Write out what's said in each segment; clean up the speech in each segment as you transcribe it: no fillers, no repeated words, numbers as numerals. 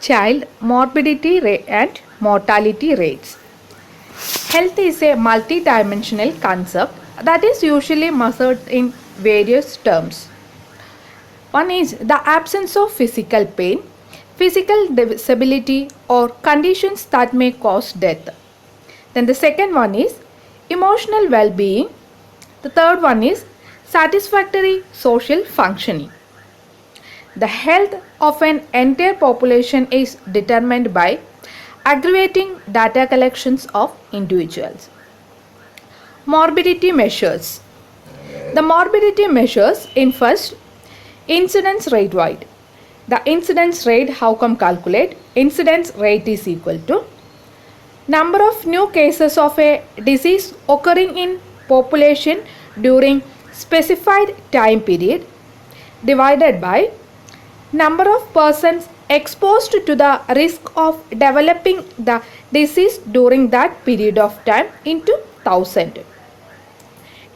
child morbidity and mortality rates. Health is a multidimensional concept that is usually measured in various terms. One is the absence of physical pain, physical disability, or conditions that may cause death. Then the second one is emotional well-being. The third one is satisfactory social functioning. The health of an entire population is determined by aggregating data collections of individuals. Morbidity measures. The morbidity measures in first incidence rate wide. The incidence rate, how come calculate? Incidence rate is equal to number of new cases of a disease occurring in population during specified time period divided by number of persons exposed to the risk of developing the disease during that period of time into 1000.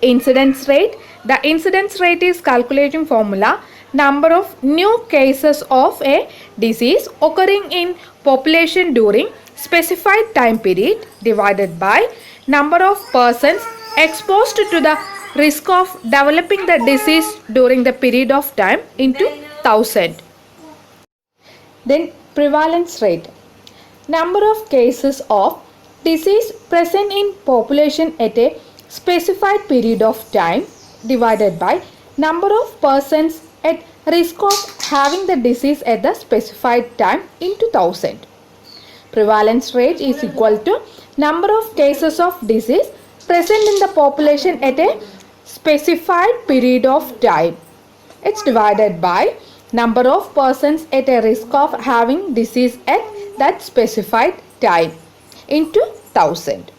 Incidence rate. The incidence rate is calculating formula number of new cases of a disease occurring in population during specified time period divided by number of persons exposed to the risk of developing the disease during the period of time into 1000. Then prevalence rate. Number of cases of disease present in population at a specified period of time divided by number of persons at risk of having the disease at the specified time into 1000. Prevalence rate is equal to number of cases of disease present in the population at a specified period of time. It's divided by number of persons at a risk of having disease at that specified time into 1000.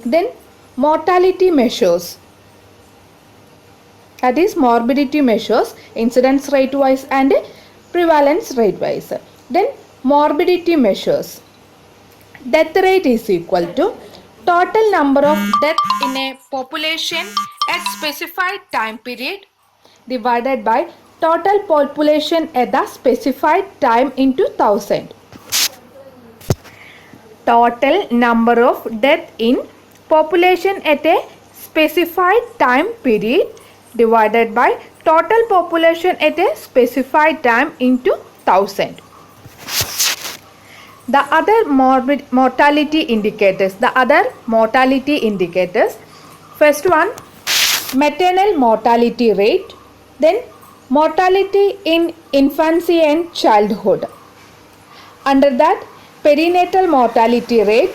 Then mortality measures. That is morbidity measures incidence rate wise and prevalence rate wise. Then morbidity measures. Death rate is equal to total number of deaths in a population at specified time period divided by total population at the specified time into 1000. Total number of deaths in population at a specified time period divided by total population at a specified time into 1000. The other mortality indicators. First one, maternal mortality rate. Then mortality in infancy and childhood. Under that, perinatal mortality rate,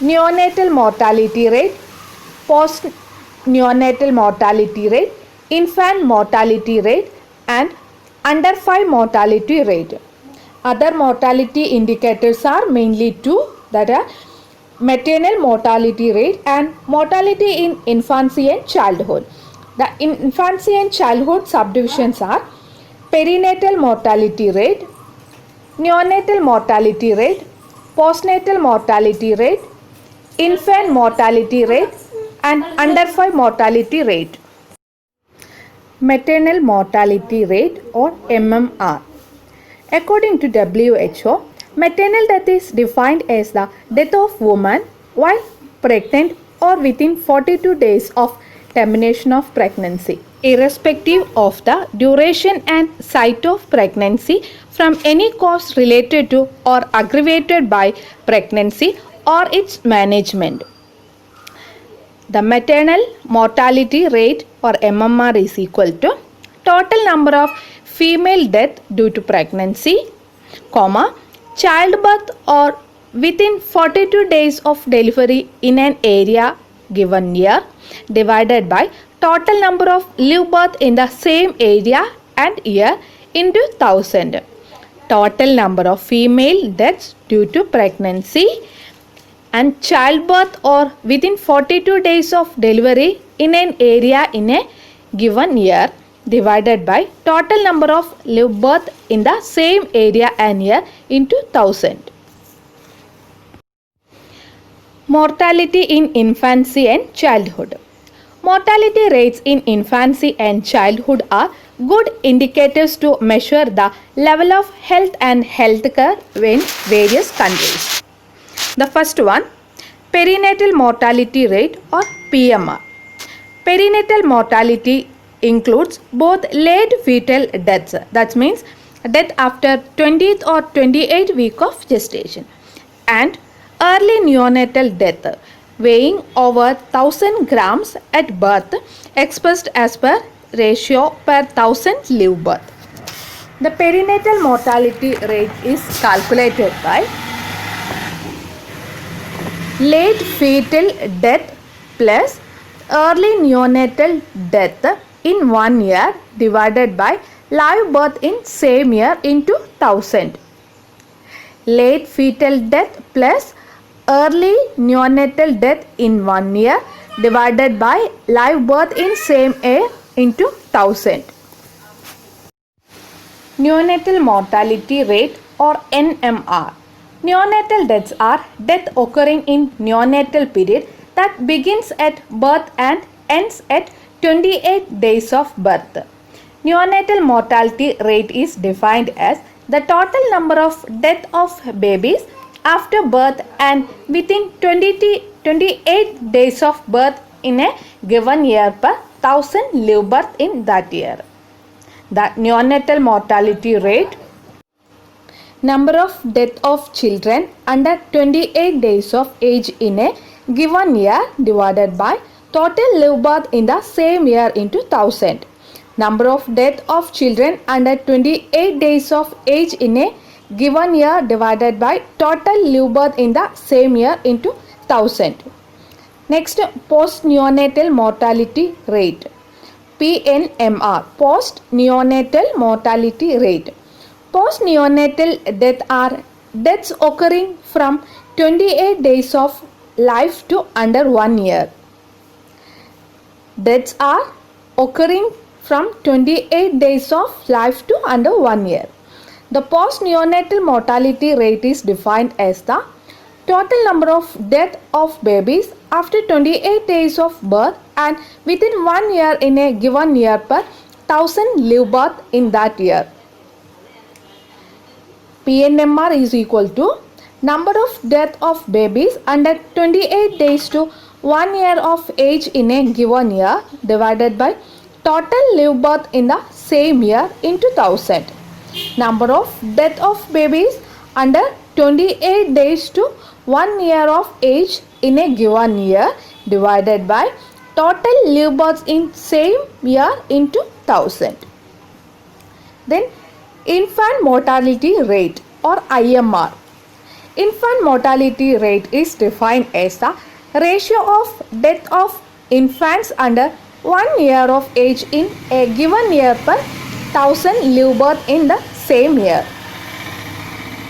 neonatal mortality rate, post-neonatal mortality rate, infant mortality rate and under 5 mortality rate. Other mortality indicators are mainly two, that are maternal mortality rate and mortality in infancy and childhood. The infancy and childhood subdivisions are perinatal mortality rate, neonatal mortality rate, postnatal mortality rate, infant mortality rate and under 5 mortality rate. Maternal mortality rate or MMR. According to WHO, maternal death is defined as the death of woman while pregnant or within 42 days of termination of pregnancy, irrespective of the duration and site of pregnancy from any cause related to or aggravated by pregnancy or its management. The maternal mortality rate or MMR is equal to total number of female death due to pregnancy, childbirth or within 42 days of delivery in an area given year divided by total number of live birth in the same area and year into 1000. Total number of female deaths due to pregnancy and childbirth or within 42 days of delivery in an area in a given year divided by total number of live birth in the same area and year into 1000. Mortality in infancy and childhood. Mortality rates in infancy and childhood are good indicators to measure the level of health and healthcare in various countries. The first one, perinatal mortality rate or PMR. Perinatal mortality includes both late fetal deaths, that means death after 20th or 28th week of gestation, and early neonatal death weighing over 1000 grams at birth expressed as per ratio per 1000 live birth. The perinatal mortality rate is calculated by late fetal death plus early neonatal death in 1 year divided by live birth in same year into 1000. Late fetal death plus early neonatal death in 1 year divided by live birth in same year into 1000. Neonatal mortality rate or NMR. Neonatal deaths are death occurring in neonatal period that begins at birth and ends at 28 days of birth. Neonatal mortality rate is defined as the total number of death of babies after birth and within 28 days of birth in a given year per 1000 live birth in that year. The neonatal mortality rate, number of death of children under 28 days of age in a given year divided by total live birth in the same year into 1000. Number of death of children under 28 days of age in a given year divided by total live birth in the same year into 1000. Next, post neonatal mortality rate. PNMR, post neonatal mortality rate. Post neonatal death are deaths occurring from 28 days of life to under 1 year. Deaths are occurring from 28 days of life to under 1 year. The post neonatal mortality rate is defined as the total number of death of babies after 28 days of birth and within 1 year in a given year per 1000 live birth in that year. PNMR is equal to number of death of babies under 28 days to 1 year of age in a given year divided by total live birth in the same year into 1000. Number of death of babies under 28 days to 1 year of age in a given year divided by total live births in same year into 1000. Then infant mortality rate or IMR. Infant mortality rate is defined as the ratio of death of infants under 1 year of age in a given year per 1000 live birth in the same year.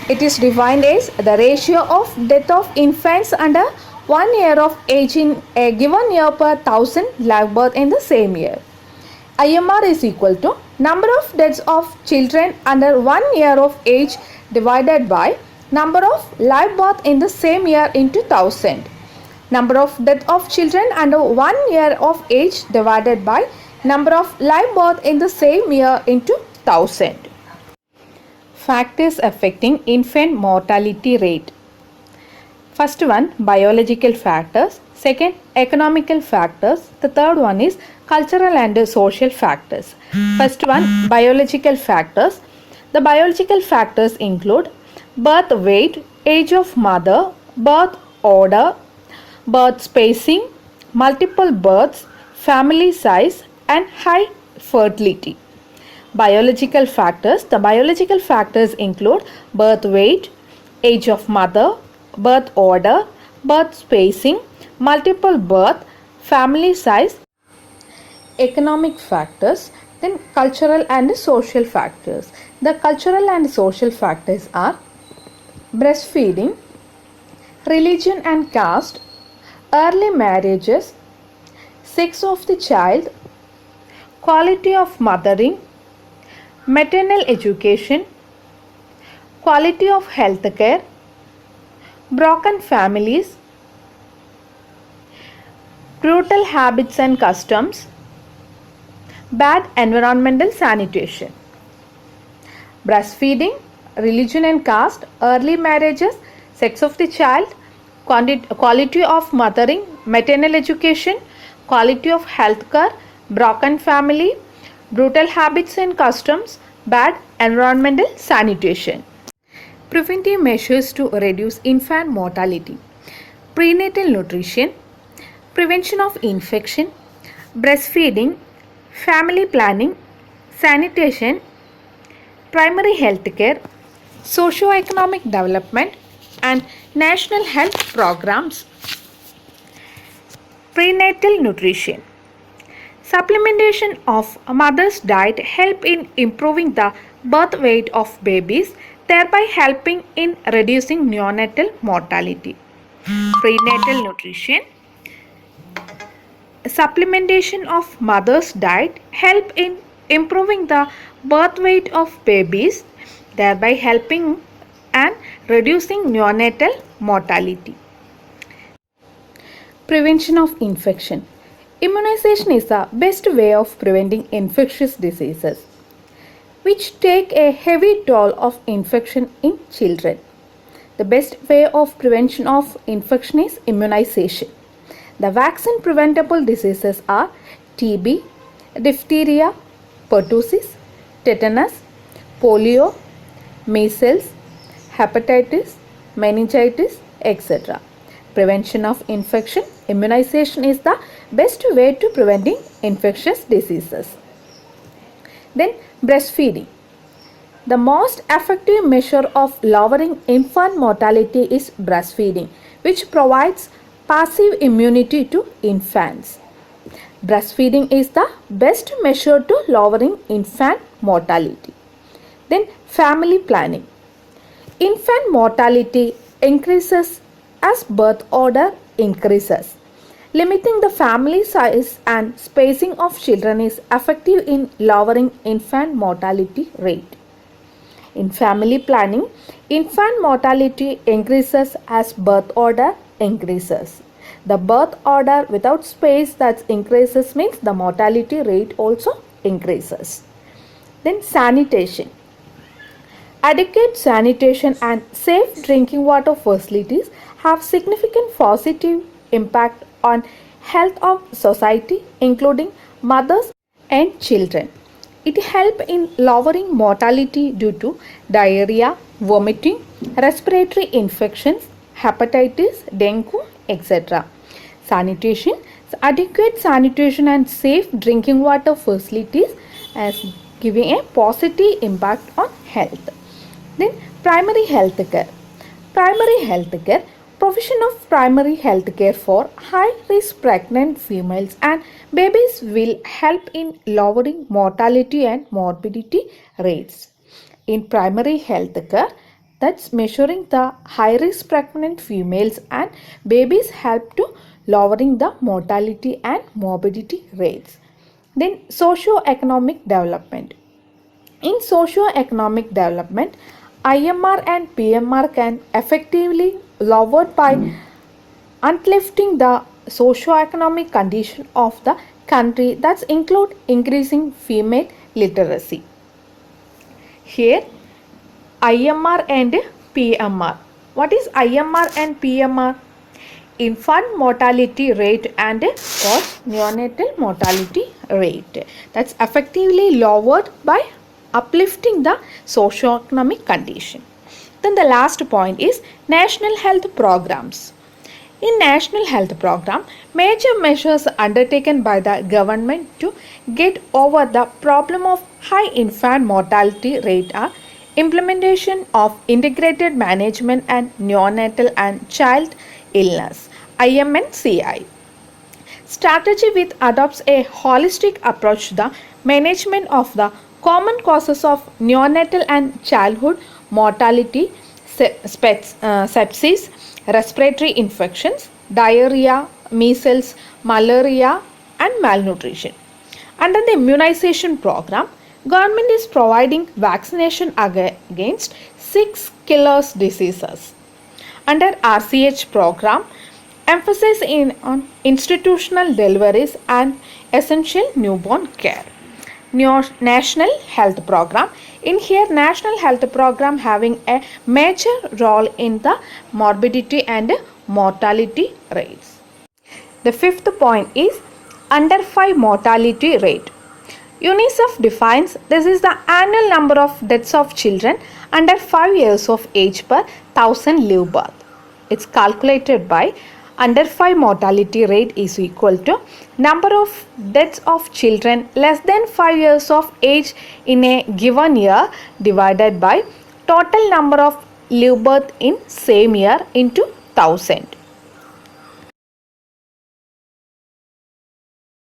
It is defined as the ratio of death of infants under 1 year of age in a given year per 1000 live birth in the same year. IMR is equal to number of deaths of children under 1 year of age divided by number of live birth in the same year into 1000. Number of death of children under 1 year of age divided by number of live birth in the same year into 1000. Factors affecting infant mortality rate. First one, biological factors. Second, economical factors. The third one is cultural and social factors. First one, biological factors. The biological factors include birth weight, age of mother, birth order, birth spacing, multiple births, family size and high fertility. Biological factors. The biological factors include birth weight, age of mother, birth order, birth spacing, multiple birth, family size. Economic factors. Then cultural and social factors. The cultural and social factors are breastfeeding, religion and caste, early marriages, sex of the child, quality of mothering, maternal education, quality of health care, broken families, brutal habits and customs, Bad environmental sanitation. Breastfeeding, religion and caste, early marriages, sex of the child, quality of mothering, maternal education, quality of healthcare, broken family, brutal habits and customs, bad environmental sanitation. Preventive measures to reduce infant mortality. Prenatal nutrition, prevention of infection, breastfeeding, family planning, sanitation, primary health care, socio-economic development and national health programs. Prenatal nutrition. Supplementation of mother's diet help in improving the birth weight of babies, thereby helping in reducing neonatal mortality. Prenatal nutrition. Supplementation of mother's diet help in improving the birth weight of babies, thereby helping and reducing neonatal mortality. Prevention of infection. Immunization is the best way of preventing infectious diseases, which take a heavy toll of infection in children. The best way of prevention of infection is immunization. The vaccine preventable diseases are TB, diphtheria, pertussis, tetanus, polio, measles, hepatitis, meningitis, etc. Prevention of infection, immunization is the best way to preventing infectious diseases. Then breastfeeding. The most effective measure of lowering infant mortality is breastfeeding, which provides passive immunity to infants. Breastfeeding is the best measure to lowering infant mortality. Then family planning. Infant mortality increases as birth order increases. Limiting the family size and spacing of children is effective in lowering infant mortality rate. In family planning, infant mortality increases as birth order increases. The birth order without space that increases means the mortality rate also increases. Then sanitation. Adequate sanitation and safe drinking water facilities have significant positive impact on health of society, including mothers and children. It helps in lowering mortality due to diarrhea, vomiting, respiratory infections, hepatitis, dengue, etc. Sanitation, adequate sanitation and safe drinking water facilities as giving a positive impact on health. Then primary health care. Primary health care, provision of primary health care for high risk pregnant females and babies will help in lowering mortality and morbidity rates. In primary health care, that's measuring the high risk pregnant females and babies help to lowering the mortality and morbidity rates. Then socio-economic development. In socio-economic development, IMR and PMR can effectively lowered by uplifting the socio-economic condition of the country, that include increasing female literacy. Here IMR and PMR. What is IMR and PMR? Infant mortality rate and post neonatal mortality rate. That's effectively lowered by uplifting the socio-economic condition. Then the last point is national health programs. In national health program, major measures undertaken by the government to get over the problem of high infant mortality rate are implementation of integrated management and neonatal and child illness (IMNCI). Strategy which adopts a holistic approach to the management of the common causes of neonatal and childhood mortality, sepsis, respiratory infections, diarrhea, measles, malaria and malnutrition. Under the immunization program, government is providing vaccination against 6 killers diseases. Under RCH program, emphasis on institutional deliveries and essential newborn care. national health program. In here, national health program having a major role in the morbidity and mortality rates. The fifth point is under 5 mortality rate. UNICEF defines this is the annual number of deaths of children under 5 years of age per 1000 live birth. It's calculated by under 5 mortality rate is equal to number of deaths of children less than 5 years of age in a given year divided by total number of live birth in same year into 1000.